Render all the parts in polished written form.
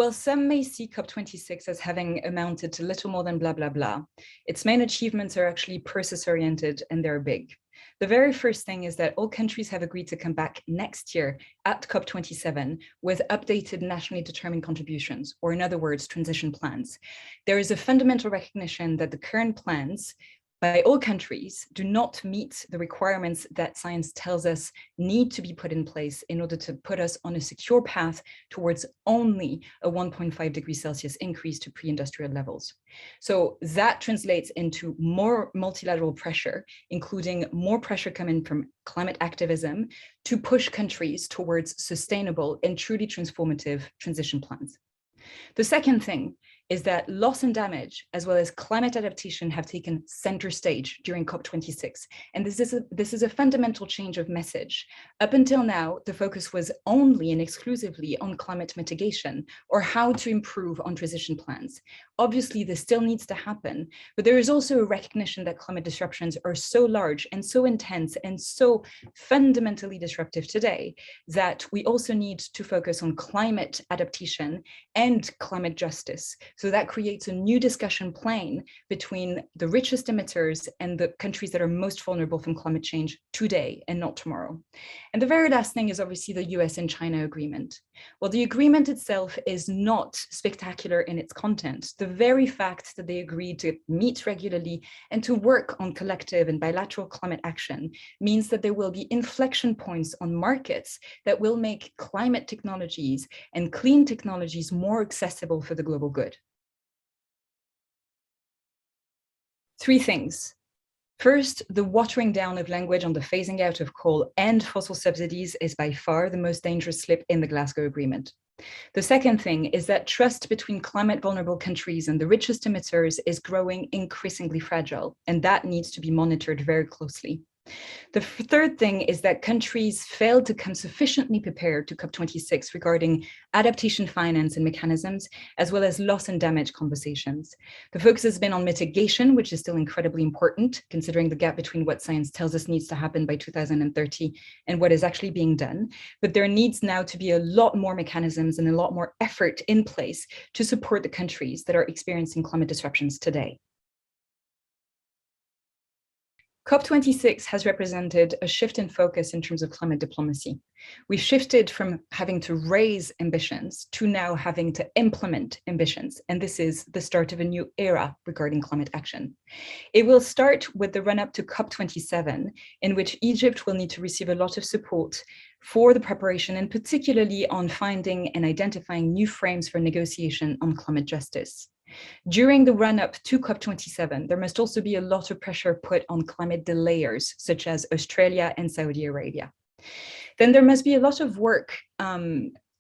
Well, some may see COP26 as having amounted to little more than blah, blah, blah. Its main achievements are actually process-oriented and they're big. The very first thing is that all countries have agreed to come back next year at COP27 with updated nationally determined contributions, or in other words, transition plans. There is a fundamental recognition that the current plans by all countries do not meet the requirements that science tells us need to be put in place in order to put us on a secure path towards only a 1.5 degrees Celsius increase to pre-industrial levels. So that translates into more multilateral pressure, including more pressure coming from climate activism to push countries towards sustainable and truly transformative transition plans. The second thing is that loss and damage, as well as climate adaptation, have taken center stage during COP26. And this is a fundamental change of message. Up until now, the focus was only and exclusively on climate mitigation or how to improve on transition plans. Obviously, this still needs to happen, but there is also a recognition that climate disruptions are so large and so intense and so fundamentally disruptive today that we also need to focus on climate adaptation and climate justice. So that creates a new discussion plane between the richest emitters and the countries that are most vulnerable from climate change today and not tomorrow. And the very last thing is obviously the US and China agreement. Well, the agreement itself is not spectacular in its content. The very fact that they agreed to meet regularly and to work on collective and bilateral climate action means that there will be inflection points on markets that will make climate technologies and clean technologies more accessible for the global good. Three things. First, the watering down of language on the phasing out of coal and fossil subsidies is by far the most dangerous slip in the Glasgow Agreement. The second thing is that trust between climate vulnerable countries and the richest emitters is growing increasingly fragile, and that needs to be monitored very closely. The third thing is that countries failed to come sufficiently prepared to COP26 regarding adaptation finance and mechanisms, as well as loss and damage conversations. The focus has been on mitigation, which is still incredibly important, considering the gap between what science tells us needs to happen by 2030 and what is actually being done. But there needs now to be a lot more mechanisms and a lot more effort in place to support the countries that are experiencing climate disruptions today. COP26 has represented a shift in focus in terms of climate diplomacy. We've shifted from having to raise ambitions to now having to implement ambitions, and this is the start of a new era regarding climate action. It will start with the run-up to COP27, in which Egypt will need to receive a lot of support for the preparation, and particularly on finding and identifying new frames for negotiation on climate justice. During the run-up to COP27, there must also be a lot of pressure put on climate delayers, such as Australia and Saudi Arabia. Then there must be a lot of work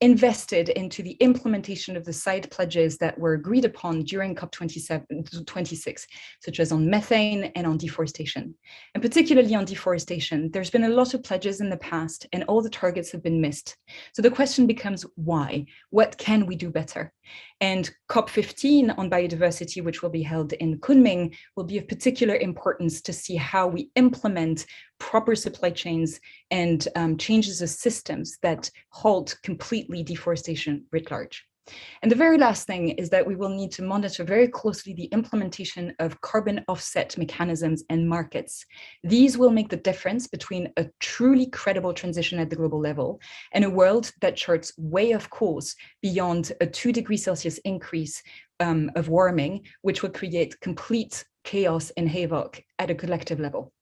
invested into the implementation of the side pledges that were agreed upon during COP26, such as on methane and on deforestation. And particularly on deforestation, there's been a lot of pledges in the past and all the targets have been missed. So the question becomes why? What can we do better? And COP15 on biodiversity, which will be held in Kunming, will be of particular importance to see how we implement proper supply chains and changes of systems that halt completely deforestation writ large. And the very last thing is that we will need to monitor very closely the implementation of carbon offset mechanisms and markets. These will make the difference between a truly credible transition at the global level and a world that charts way off course beyond a 2 degrees Celsius increase of warming, which will create complete chaos and havoc at a collective level.